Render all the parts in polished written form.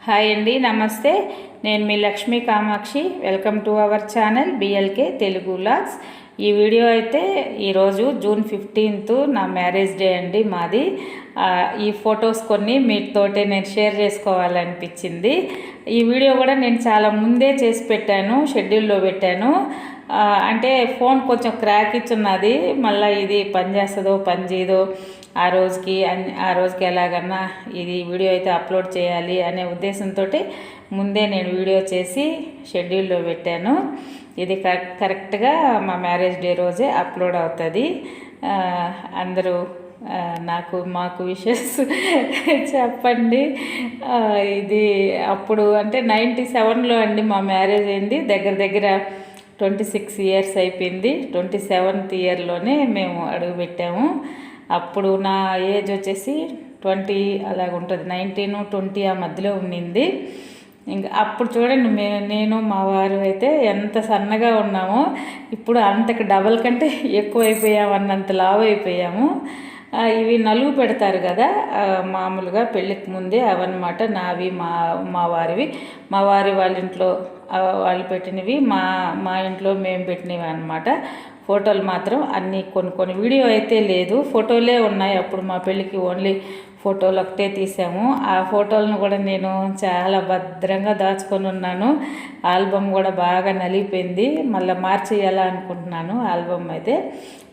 Hi అండి, నమస్తే. నేను మీ Lakshmi Kamakshi. Welcome to our channel BLK Telugu vlogs. ఈ వీడియో అయితే ఈరోజు జూన్ 15th నా మ్యారేజ్ డే అండి మాది. ఈ ఫొటోస్ కొన్ని మీతోటే నేను షేర్ చేసుకోవాలనిపించింది. ఈ వీడియో కూడా నేను చాలా ముందే చేసి పెట్టాను, షెడ్యూల్లో పెట్టాను. అంటే ఫోన్ కొంచెం క్రాక్ ఇచ్చున్నది, మళ్ళీ ఇది పని చేస్తుందో పని చేయదో ఆ రోజుకి ఎలాగన్నా ఇది వీడియో అయితే అప్లోడ్ చేయాలి అనే ఉద్దేశంతో ముందే నేను వీడియో చేసి షెడ్యూల్లో పెట్టాను. ఇది కరెక్ట్గా మా మ్యారేజ్ డే రోజే అప్లోడ్ అవుతుంది. అందరూ మాకు విషెస్ చెప్పండి. ఇది అప్పుడు అంటే 97లో అండి మా మ్యారేజ్ అయింది. దగ్గర 26 years అయిపోయింది. 27th ఇయర్లోనే మేము అడుగుపెట్టాము. అప్పుడు నా ఏజ్ వచ్చేసి 20 అలాగ ఉంటుంది. 19, 20 ఆ మధ్యలో ఉండింది. ఇంకా అప్పుడు చూడండి, నేను మా వారు అయితే ఎంత సన్నగా ఉన్నామో, ఇప్పుడు అంతకు డబల్ కంటే ఎక్కువ అయిపోయాము, అన్నంత లావు అయిపోయాము. ఇవి నలుగు పెడతారు కదా మామూలుగా పెళ్ళికి ముందే, అవన్నమాట నావి, మా వారివి. మా వారి వాళ్ళ ఇంట్లో వాళ్ళు పెట్టినవి, మా ఇంట్లో మేము పెట్టినవి అన్నమాట. ఫోటోలు మాత్రం అన్నీ కొన్ని వీడియో అయితే లేదు, ఫోటోలే ఉన్నాయి. అప్పుడు మా పెళ్ళికి ఓన్లీ ఫోటోలు ఒకటే తీసాము. ఆ ఫోటోలను కూడా నేను చాలా భద్రంగా దాచుకొని ఉన్నాను. ఆల్బమ్ కూడా బాగా నలిగిపోయింది, మళ్ళీ మార్చేయాలా అనుకుంటున్నాను ఆల్బమ్ అయితే.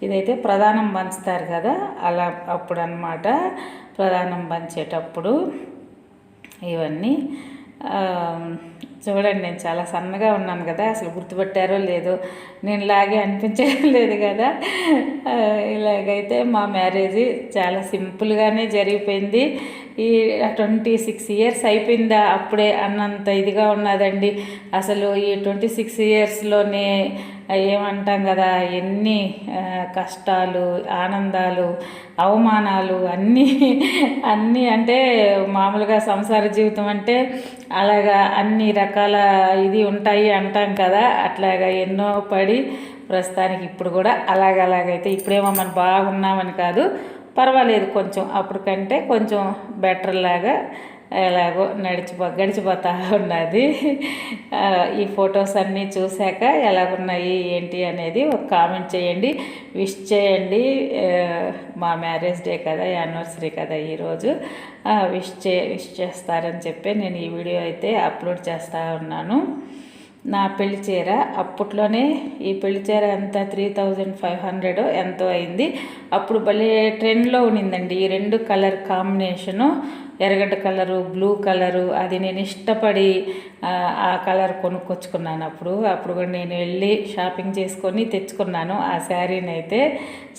ఇదైతే ప్రధానం పంచుతారు కదా, అలా అప్పుడు అన్నమాట. ప్రధానం పంచేటప్పుడు ఇవన్నీ చూడండి. నేను చాలా సన్నగా ఉన్నాను కదా, అసలు గుర్తుపట్టారో లేదో, నేను లాగే అనిపించడం లేదు కదా. ఇలాగైతే మా మ్యారేజ్ చాలా సింపుల్గానే జరిగిపోయింది. ఈ 26 years అయిపోయిందా అప్పుడే అన్నంత ఇదిగా ఉన్నదండి. అసలు ఈ 26 yearsలోనే ఏమంటాం కదా, ఎన్ని కష్టాలు, ఆనందాలు, అవమానాలు అన్నీ అంటే మామూలుగా సంసార జీవితం అంటే అలాగా అన్ని రకాల ఇది ఉంటాయి అంటాం కదా. అట్లాగా ఎన్నో పడి ప్రస్తుతానికి ఇప్పుడు కూడా అలాగైతే ఇప్పుడేమో మనం బాగున్నామని కాదు, పర్వాలేదు, కొంచెం అప్పటికంటే కొంచెం బెటర్ లాగా ఎలాగో గడిచిపోతా ఉన్నది. ఈ ఫొటోస్ అన్నీ చూశాక ఎలాగున్నాయి ఏంటి అనేది ఒక కామెంట్ చేయండి, విష్ చేయండి. మా మ్యారేజ్ డే కదా, యానివర్సరీ కదా ఈరోజు, విష్ చేస్తారని చెప్పి నేను ఈ వీడియో అయితే అప్లోడ్ చేస్తూ ఉన్నాను. నా పెళ్లి చీర అప్పట్లోనే, ఈ పెళ్లి చీర ఎంత 3500 ఎంతో అయింది. అప్పుడు భలే ట్రెండ్లో ఉండిందండి ఈ రెండు కలర్ కాంబినేషను, ఎర్రగడ్డ కలరు, బ్లూ కలరు. అది నేను ఇష్టపడి ఆ కలర్ కొనుక్కొచ్చుకున్నాను. అప్పుడు కూడా నేను వెళ్ళి షాపింగ్ చేసుకొని తెచ్చుకున్నాను ఆ శారీని. అయితే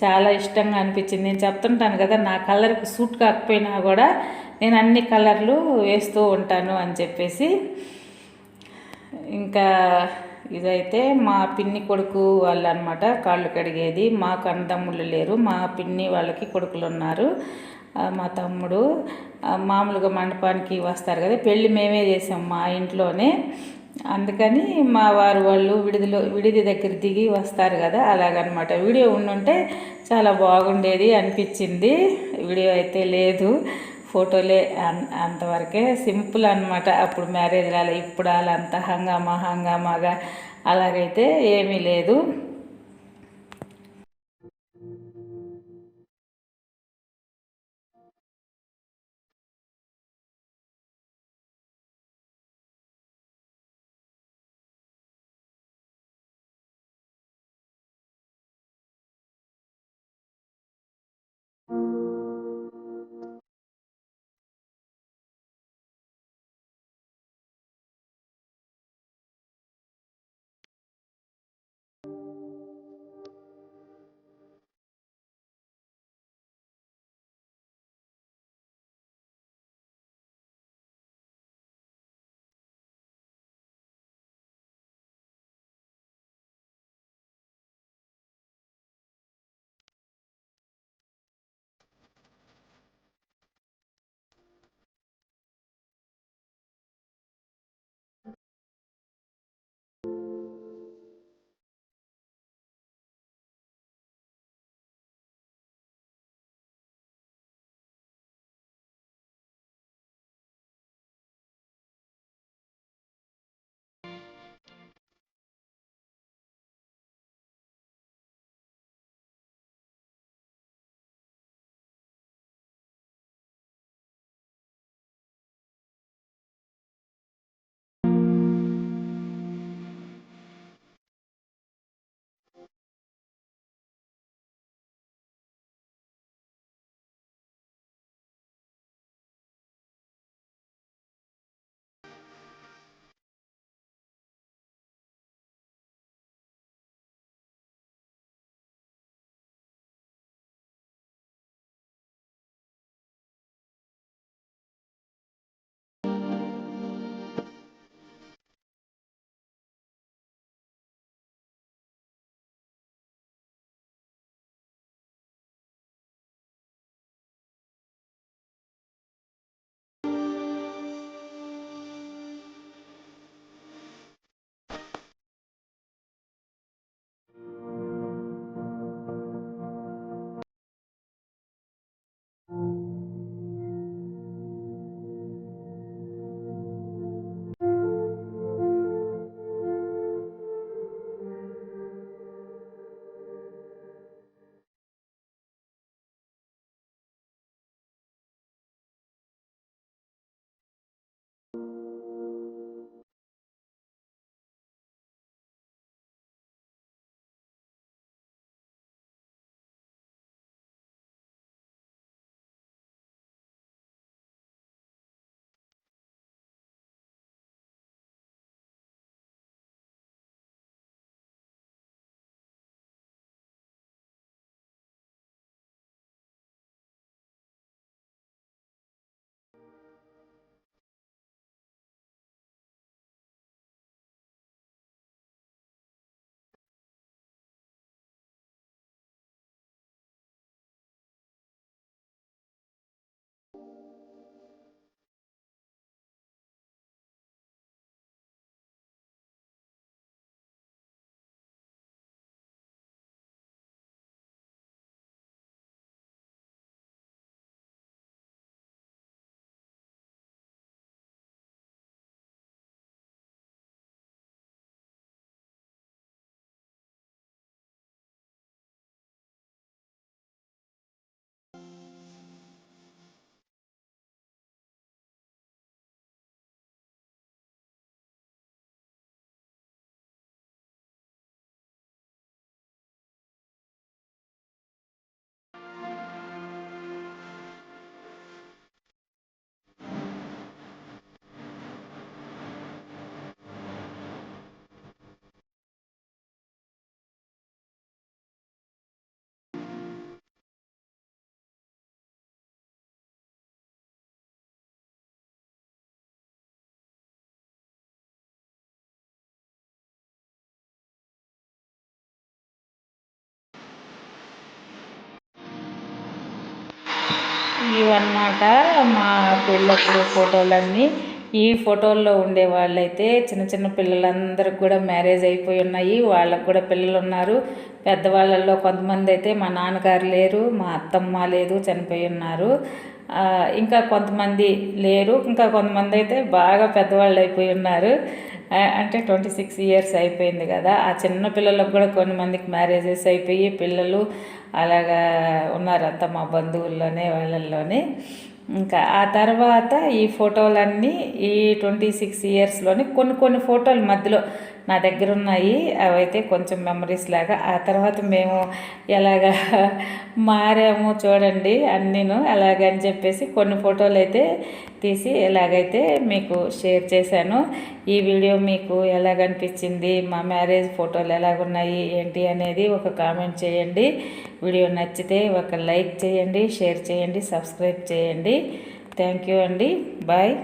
చాలా ఇష్టంగా అనిపించింది. నేను చెప్తుంటాను కదా, నా కలర్కి సూట్ కాకపోయినా కూడా నేను అన్ని కలర్లు వేస్తూ ఉంటాను అని చెప్పేసి. ఇంకా ఇదైతే మా పిన్ని కొడుకు వాళ్ళు అనమాట కాళ్ళు కడిగేది. మాకు అన్నదమ్ముళ్ళు లేరు, మా పిన్ని వాళ్ళకి కొడుకులు ఉన్నారు. మా తమ్ముడు మామూలుగా మండపానికి వస్తారు కదా, పెళ్ళి మేమే చేసాం మా ఇంట్లోనే. అందుకని మా వారు వాళ్ళు విడిది దగ్గర దిగి వస్తారు కదా, అలాగనమాట. వీడియో ఉండుంటే చాలా బాగుండేది అనిపించింది. వీడియో అయితే లేదు, ఫోటోలే అంతవరకే, సింపుల్ అనమాట. అప్పుడు మ్యారేజ్ రాలే, ఇప్పుడు అలా అంత హంగామాగా అలాగైతే ఏమీ లేదు. ఇవన్నమాట మా పెళ్ళప్పుడు ఫోటోలన్నీ. ఈ ఫోటోల్లో ఉండే వాళ్ళైతే చిన్న చిన్న పిల్లలందరికి కూడా మ్యారేజ్ అయిపోయి ఉన్నాయి, వాళ్ళకు కూడా పిల్లలు ఉన్నారు. పెద్దవాళ్ళల్లో కొంతమంది అయితే మా నాన్నగారు లేరు, మా అత్తమ్మ లేదు, చనిపోయి ఉన్నారు. ఇంకా కొంతమంది లేరు, ఇంకా కొంతమంది అయితే బాగా పెద్దవాళ్ళు అయిపోయి ఉన్నారు. అంటే 26 ఇయర్స్ అయిపోయింది కదా. ఆ చిన్న పిల్లలకు కూడా కొన్ని మందికి మ్యారేజెస్ అయిపోయి పిల్లలు అలాగా ఉన్నారు, అంతా మా బంధువుల్లోనే వాళ్ళల్లోనే. ఇంకా ఆ తర్వాత ఈ ఫోటోలన్నీ ఈ 26 ఇయర్స్లోని కొన్ని ఫోటోలు మధ్యలో నా దగ్గర ఉన్నాయి, అవైతే కొంచెం మెమరీస్ లాగా. ఆ తర్వాత మేము ఎలాగా మారాము చూడండి అన్నీను, అలాగని చెప్పేసి కొన్ని ఫోటోలు అయితే తీసి ఎలాగైతే మీకు షేర్ చేశాను. ఈ వీడియో మీకు ఎలాగనిపించింది, మా మ్యారేజ్ ఫోటోలు ఎలాగున్నాయి ఏంటి అనేది ఒక కామెంట్ చేయండి. వీడియో నచ్చితే ఒక లైక్ చేయండి, షేర్ చేయండి, సబ్స్క్రైబ్ చేయండి. థ్యాంక్ యూ అండి. బాయ్.